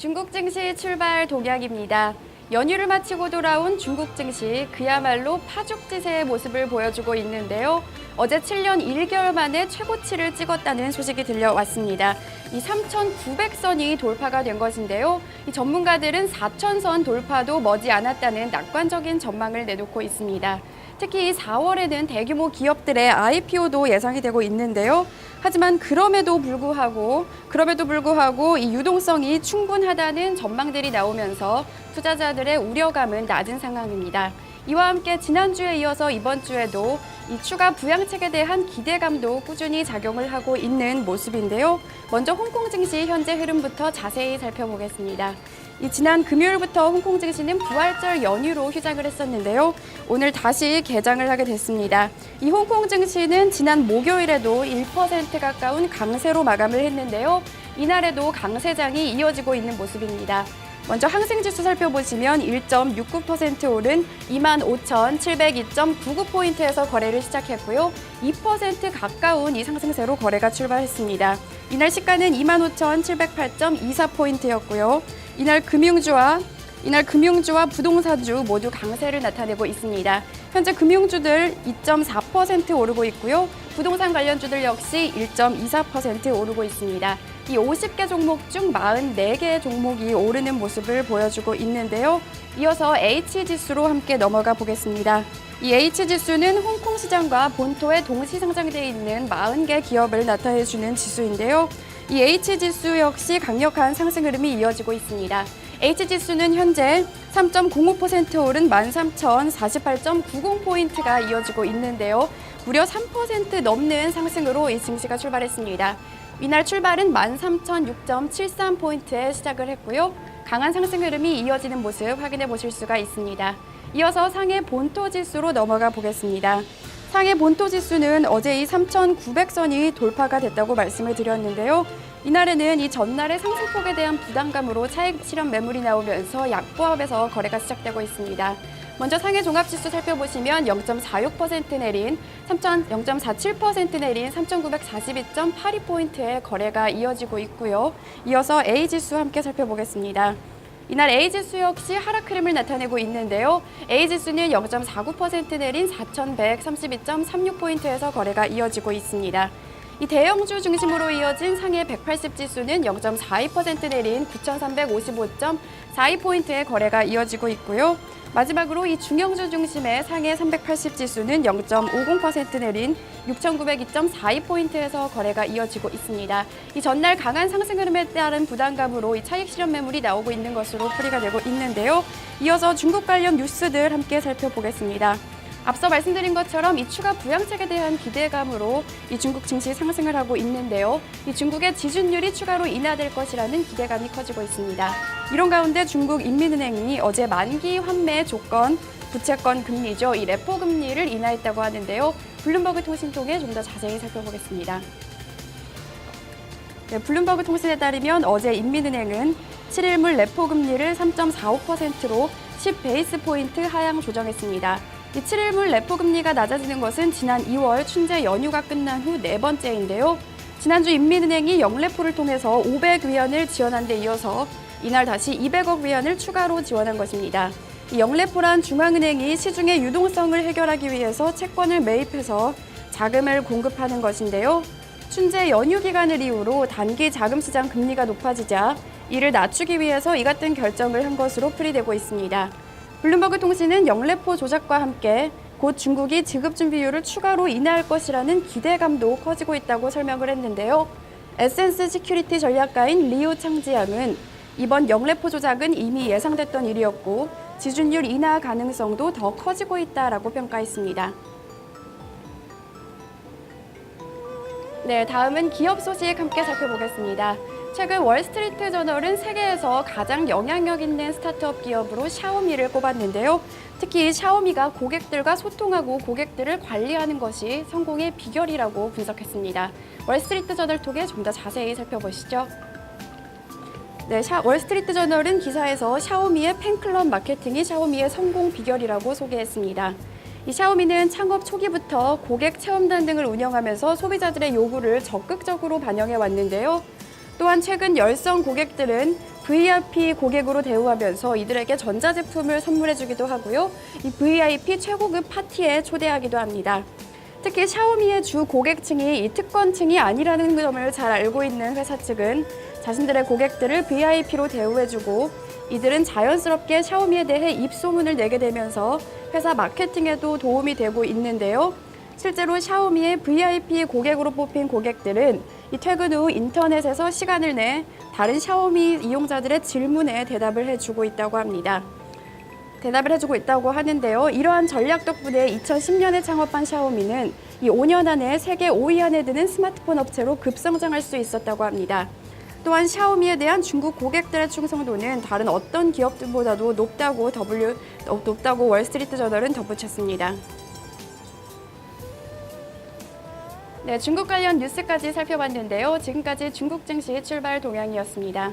중국 증시 출발 동향입니다. 연휴를 마치고 돌아온 중국 증시 그야말로 파죽지세의 모습을 보여주고 있는데요. 어제 7년 1개월 만에 최고치를 찍었다는 소식이 들려왔습니다. 이 3,900선이 돌파가 된 것인데요. 이 전문가들은 4,000선 돌파도 머지않았다는 낙관적인 전망을 내놓고 있습니다. 특히 이 4월에는 대규모 기업들의 IPO도 예상이 되고 있는데요. 하지만 그럼에도 불구하고 이 유동성이 충분하다는 전망들이 나오면서 투자자들의 우려감은 낮은 상황입니다. 이와 함께 지난주에 이어서 이번 주에도 이 추가 부양책에 대한 기대감도 꾸준히 작용을 하고 있는 모습인데요. 먼저 홍콩 증시 현재 흐름부터 자세히 살펴보겠습니다. 지난 금요일부터 홍콩 증시는 부활절 연휴로 휴장을 했었는데요. 오늘 다시 개장을 하게 됐습니다. 이 홍콩 증시는 지난 목요일에도 1% 가까운 강세로 마감을 했는데요. 이날에도 강세장이 이어지고 있는 모습입니다. 먼저 항생지수 살펴보시면 1.69% 오른 25,702.99포인트에서 거래를 시작했고요. 2% 가까운 이 상승세로 거래가 출발했습니다. 이날 시가는 25,708.24포인트였고요. 이날 금융주와 부동산주 모두 강세를 나타내고 있습니다. 현재 금융주들 2.4% 오르고 있고요. 부동산 관련주들 역시 1.24% 오르고 있습니다. 이 50개 종목 중 44개 종목이 오르는 모습을 보여주고 있는데요. 이어서 H지수로 함께 넘어가 보겠습니다. 이 H지수는 홍콩 시장과 본토에 동시 상장되어 있는 40개 기업을 나타내주는 지수인데요. 이 H지수 역시 강력한 상승 흐름이 이어지고 있습니다. H지수는 현재 3.05% 오른 13,048.90포인트가 이어지고 있는데요. 무려 3% 넘는 상승으로 이 증시가 출발했습니다. 이날 출발은 13,006.73포인트에 시작을 했고요. 강한 상승 흐름이 이어지는 모습 확인해 보실 수가 있습니다. 이어서 상해 본토 지수로 넘어가 보겠습니다. 상해 본토 지수는 어제 이 3,900선이 돌파가 됐다고 말씀을 드렸는데요. 이날에는 이 전날의 상승폭에 대한 부담감으로 차익 실현 매물이 나오면서 약보합에서 거래가 시작되고 있습니다. 먼저 상해 종합지수 살펴보시면 0.46% 내린 0.47% 내린 3,942.82포인트의 거래가 이어지고 있고요. 이어서 A지수 함께 살펴보겠습니다. 이날 A지수 역시 하락 흐름을 나타내고 있는데요. A지수는 0.49% 내린 4,132.36포인트에서 거래가 이어지고 있습니다. 이 대형주 중심으로 이어진 상해 180지수는 0.42% 내린 9,355.42포인트의 거래가 이어지고 있고요. 마지막으로 이 중형주 중심의 상해 380지수는 0.50% 내린 6,902.42포인트에서 거래가 이어지고 있습니다. 이 전날 강한 상승 흐름에 따른 부담감으로 이 차익 실현 매물이 나오고 있는 것으로 풀이가 되고 있는데요. 이어서 중국 관련 뉴스들 함께 살펴보겠습니다. 앞서 말씀드린 것처럼 이 추가 부양책에 대한 기대감으로 이 중국 증시 상승을 하고 있는데요. 이 중국의 지준율이 추가로 인하될 것이라는 기대감이 커지고 있습니다. 이런 가운데 중국 인민은행이 어제 만기 환매 조건, 부채권 금리죠. 이 레포 금리를 인하했다고 하는데요. 블룸버그 통신 통해 좀 더 자세히 살펴보겠습니다. 네, 블룸버그 통신에 따르면 어제 인민은행은 7일물 레포 금리를 3.45%로 10베이스 포인트 하향 조정했습니다. 이 7일물 레포 금리가 낮아지는 것은 지난 2월 춘제 연휴가 끝난 후 네 번째인데요. 지난주 인민은행이 영레포를 통해서 500위안을 지원한 데 이어서 이날 다시 200억 위안을 추가로 지원한 것입니다. 이 영레포란 중앙은행이 시중의 유동성을 해결하기 위해서 채권을 매입해서 자금을 공급하는 것인데요. 춘제 연휴 기간을 이유로 단기 자금 시장 금리가 높아지자 이를 낮추기 위해서 이 같은 결정을 한 것으로 풀이되고 있습니다. 블룸버그 통신은 영레포 조작과 함께 곧 중국이 지급 준비율을 추가로 인하할 것이라는 기대감도 커지고 있다고 설명을 했는데요. 에센스 시큐리티 전략가인 리우 창지양은 이번 영레포 조작은 이미 예상됐던 일이었고 지준율 인하 가능성도 더 커지고 있다라고 평가했습니다. 네, 다음은 기업 소식 함께 살펴보겠습니다. 최근 월스트리트 저널은 세계에서 가장 영향력 있는 스타트업 기업으로 샤오미를 꼽았는데요. 특히 샤오미가 고객들과 소통하고 고객들을 관리하는 것이 성공의 비결이라고 분석했습니다. 월스트리트 저널 통해 좀 더 자세히 살펴보시죠. 네, 월스트리트 저널은 기사에서 샤오미의 팬클럽 마케팅이 샤오미의 성공 비결이라고 소개했습니다. 이 샤오미는 창업 초기부터 고객 체험단 등을 운영하면서 소비자들의 요구를 적극적으로 반영해 왔는데요. 또한 최근 열성 고객들은 VIP 고객으로 대우하면서 이들에게 전자제품을 선물해주기도 하고요. 이 VIP 최고급 파티에 초대하기도 합니다. 특히 샤오미의 주 고객층이 이 특권층이 아니라는 점을 잘 알고 있는 회사 측은 자신들의 고객들을 VIP로 대우해주고 이들은 자연스럽게 샤오미에 대해 입소문을 내게 되면서 회사 마케팅에도 도움이 되고 있는데요. 실제로 샤오미의 VIP 고객으로 뽑힌 고객들은 이 퇴근 후 인터넷에서 시간을 내 다른 샤오미 이용자들의 질문에 대답을 해주고 있다고 하는데요. 이러한 전략 덕분에 2010년에 창업한 샤오미는 이 5년 안에 세계 5위 안에 드는 스마트폰 업체로 급성장할 수 있었다고 합니다. 또한 샤오미에 대한 중국 고객들의 충성도는 다른 어떤 기업들보다도 높다고 월스트리트 저널은 덧붙였습니다. 네, 중국 관련 뉴스까지 살펴봤는데요. 지금까지 중국 증시 출발 동향이었습니다.